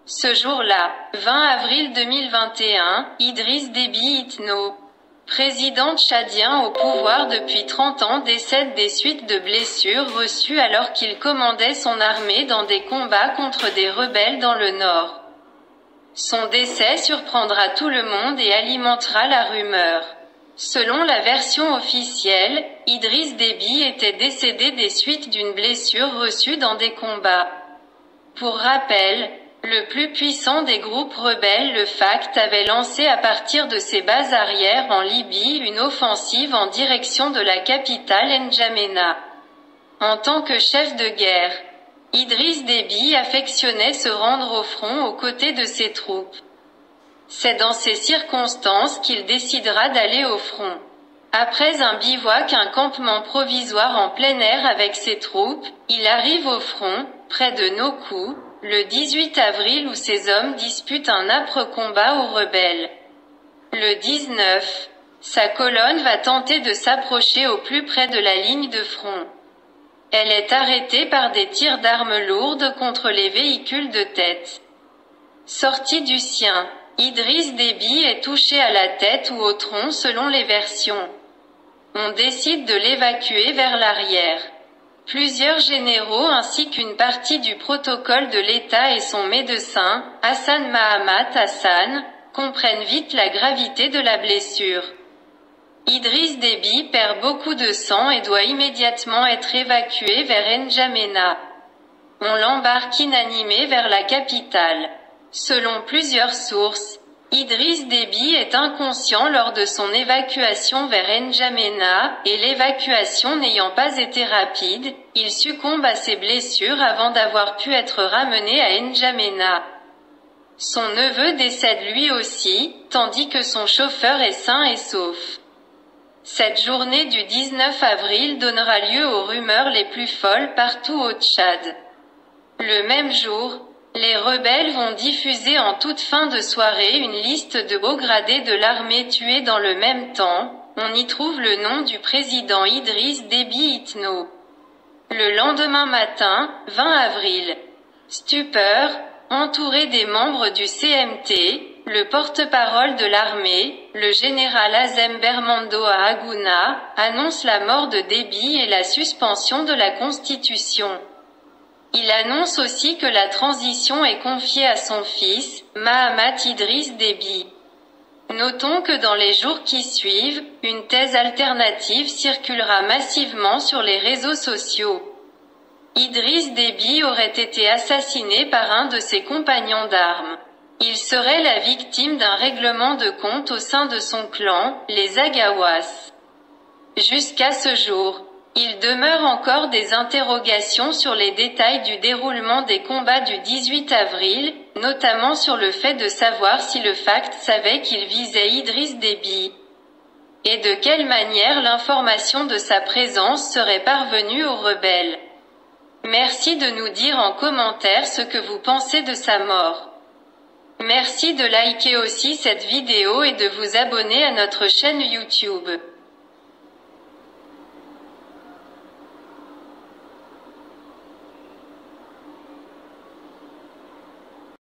Ce jour-là, 20 avril 2021, Idriss Déby Itno, président tchadien au pouvoir depuis 30 ans, décède des suites de blessures reçues alors qu'il commandait son armée dans des combats contre des rebelles dans le nord. Son décès surprendra tout le monde et alimentera la rumeur. Selon la version officielle, Idriss Déby était décédé des suites d'une blessure reçue dans des combats. Pour rappel, le plus puissant des groupes rebelles, le FACT, avait lancé à partir de ses bases arrières en Libye une offensive en direction de la capitale N'Djamena. En tant que chef de guerre, Idriss Déby affectionnait se rendre au front aux côtés de ses troupes. C'est dans ces circonstances qu'il décidera d'aller au front. Après un bivouac, un campement provisoire en plein air avec ses troupes, il arrive au front, près de Nokou, le 18 avril où ses hommes disputent un âpre combat aux rebelles. Le 19, sa colonne va tenter de s'approcher au plus près de la ligne de front. Elle est arrêtée par des tirs d'armes lourdes contre les véhicules de tête. Sorti du sien, Idriss Déby est touché à la tête ou au tronc selon les versions. On décide de l'évacuer vers l'arrière. Plusieurs généraux ainsi qu'une partie du protocole de l'État et son médecin, Hassan Mahamat Hassan, comprennent vite la gravité de la blessure. Idriss Déby perd beaucoup de sang et doit immédiatement être évacué vers N'Djamena. On l'embarque inanimé vers la capitale. Selon plusieurs sources, Idriss Déby est inconscient lors de son évacuation vers N'Djamena, et l'évacuation n'ayant pas été rapide, il succombe à ses blessures avant d'avoir pu être ramené à N'Djamena. Son neveu décède lui aussi, tandis que son chauffeur est sain et sauf. Cette journée du 19 avril donnera lieu aux rumeurs les plus folles partout au Tchad. Le même jour, les rebelles vont diffuser en toute fin de soirée une liste de hauts gradés de l'armée tués dans le même temps. On y trouve le nom du président Idriss Déby Itno. Le lendemain matin, 20 avril. Stupeur, entouré des membres du CMT, le porte-parole de l'armée, le général Azem Bermando Aguna, annonce la mort de Déby et la suspension de la Constitution. Il annonce aussi que la transition est confiée à son fils, Mahamat Idriss Déby. Notons que dans les jours qui suivent, une thèse alternative circulera massivement sur les réseaux sociaux. Idriss Déby aurait été assassiné par un de ses compagnons d'armes. Il serait la victime d'un règlement de compte au sein de son clan, les Agawas. Jusqu'à ce jour, il demeure encore des interrogations sur les détails du déroulement des combats du 18 avril, notamment sur le fait de savoir si le FACT savait qu'il visait Idriss Déby. Et de quelle manière l'information de sa présence serait parvenue aux rebelles. Merci de nous dire en commentaire ce que vous pensez de sa mort. Merci de liker aussi cette vidéo et de vous abonner à notre chaîne YouTube.